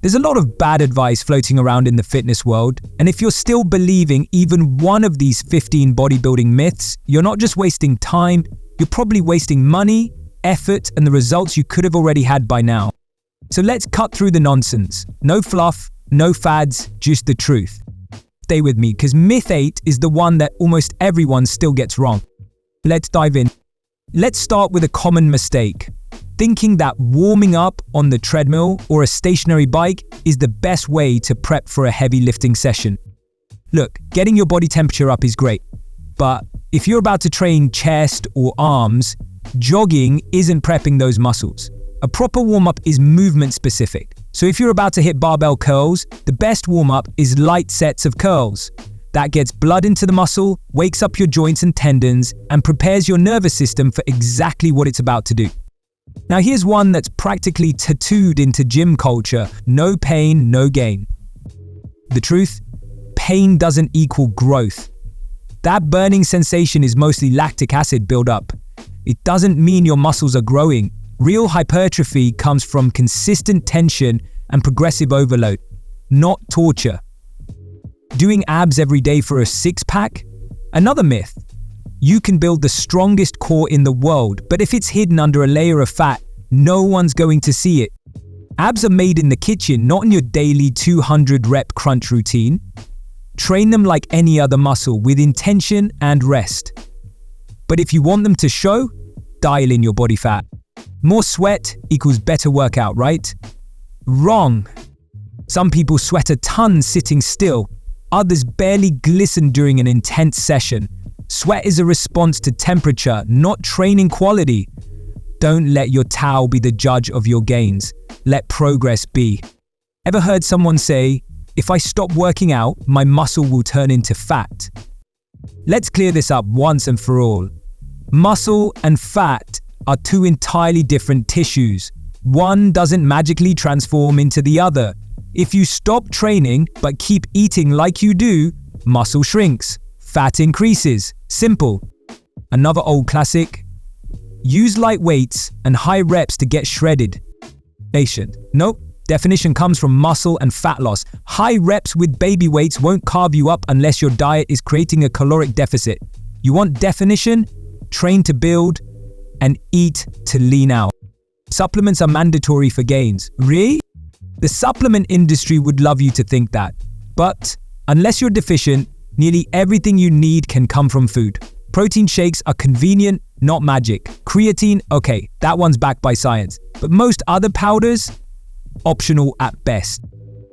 There's a lot of bad advice floating around in the fitness world, and if you're still believing even one of these 15 bodybuilding myths, you're not just wasting time, you're probably wasting money, effort, and the results you could have already had by now. So let's cut through the nonsense. No fluff, no fads, just the truth. Stay with me, because myth 8 is the one that almost everyone still gets wrong. Let's dive in. Let's start with a common mistake. Thinking that warming up on the treadmill or a stationary bike is the best way to prep for a heavy lifting session. Look, getting your body temperature up is great, but if you're about to train chest or arms, jogging isn't prepping those muscles. A proper warm-up is movement specific. So if you're about to hit barbell curls, the best warm-up is light sets of curls. That gets blood into the muscle, wakes up your joints and tendons, and prepares your nervous system for exactly what it's about to do. Now here's one that's practically tattooed into gym culture: no pain, no gain. The truth? Pain doesn't equal growth. That burning sensation is mostly lactic acid buildup. It doesn't mean your muscles are growing. Real hypertrophy comes from consistent tension and progressive overload, not torture. Doing abs every day for a six-pack? Another myth. You can build the strongest core in the world, but if it's hidden under a layer of fat, no one's going to see it. Abs are made in the kitchen, not in your daily 200 rep crunch routine. Train them like any other muscle, with intention and rest. But if you want them to show, dial in your body fat. More sweat equals better workout, right? Wrong. Some people sweat a ton sitting still. Others barely glisten during an intense session. Sweat is a response to temperature, not training quality. Don't let your towel be the judge of your gains. Let progress be. Ever heard someone say, "If I stop working out, my muscle will turn into fat"? Let's clear this up once and for all. Muscle and fat are two entirely different tissues. One doesn't magically transform into the other. If you stop training but keep eating like you do, muscle shrinks, fat increases. Simple. Another old classic. Use light weights and high reps to get shredded. Nope. Definition comes from muscle and fat loss. High reps with baby weights won't carve you up unless your diet is creating a caloric deficit. You want definition? Train to build and eat to lean out. Supplements are mandatory for gains. Really? The supplement industry would love you to think that. But unless you're deficient, nearly everything you need can come from food. Protein shakes are convenient, not magic. Creatine, okay, that one's backed by science. But most other powders, optional at best.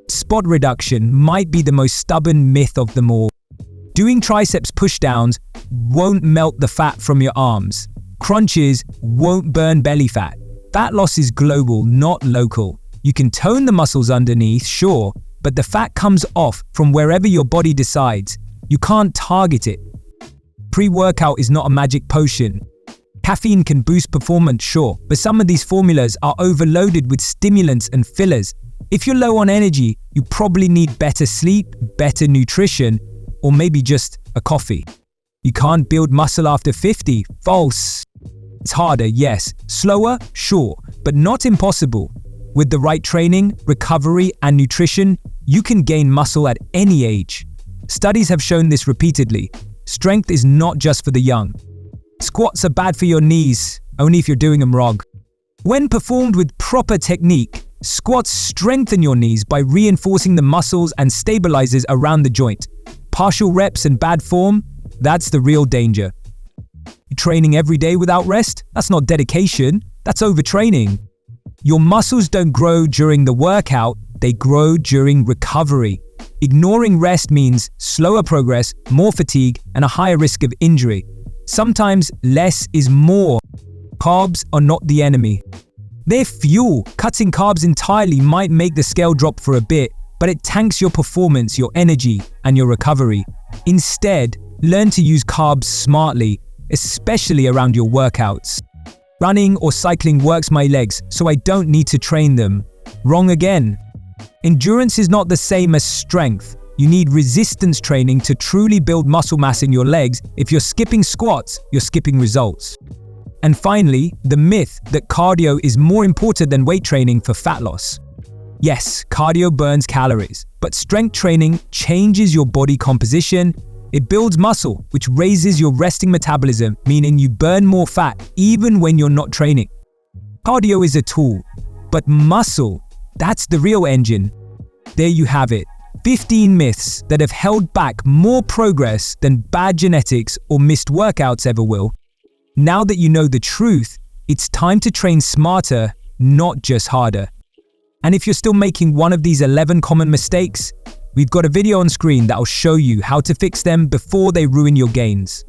Spot reduction might be the most stubborn myth of them all. Doing triceps pushdowns won't melt the fat from your arms. Crunches won't burn belly fat. Fat loss is global, not local. You can tone the muscles underneath, sure, but the fat comes off from wherever your body decides. You can't target it. Pre-workout is not a magic potion. Caffeine can boost performance, sure, but some of these formulas are overloaded with stimulants and fillers. If you're low on energy, you probably need better sleep, better nutrition, or maybe just a coffee. You can't build muscle after 50. False. It's harder, yes. Slower, sure, but not impossible. With the right training, recovery, and nutrition, you can gain muscle at any age. Studies have shown this repeatedly. Strength is not just for the young. Squats are bad for your knees, only if you're doing them wrong. When performed with proper technique, squats strengthen your knees by reinforcing the muscles and stabilizers around the joint. Partial reps and bad form, that's the real danger. Training every day without rest? That's not dedication, that's overtraining. Your muscles don't grow during the workout, they grow during recovery. Ignoring rest means slower progress, more fatigue, and a higher risk of injury. Sometimes less is more. Carbs are not the enemy. They're fuel. Cutting carbs entirely might make the scale drop for a bit, but it tanks your performance, your energy, and your recovery. Instead, learn to use carbs smartly, especially around your workouts. Running or cycling works my legs, so I don't need to train them. Wrong again. Endurance is not the same as strength. You need resistance training to truly build muscle mass in your legs. If you're skipping squats, you're skipping results. And finally, the myth that cardio is more important than weight training for fat loss. Yes, cardio burns calories, but strength training changes your body composition. It builds muscle, which raises your resting metabolism, meaning you burn more fat even when you're not training. Cardio is a tool, but muscle, that's the real engine. There you have it. 15 myths that have held back more progress than bad genetics or missed workouts ever will. Now that you know the truth, it's time to train smarter, not just harder. And if you're still making one of these 11 common mistakes, we've got a video on screen that'll show you how to fix them before they ruin your gains.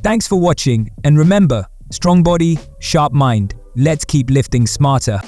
Thanks for watching, and remember, strong body, sharp mind. Let's keep lifting smarter.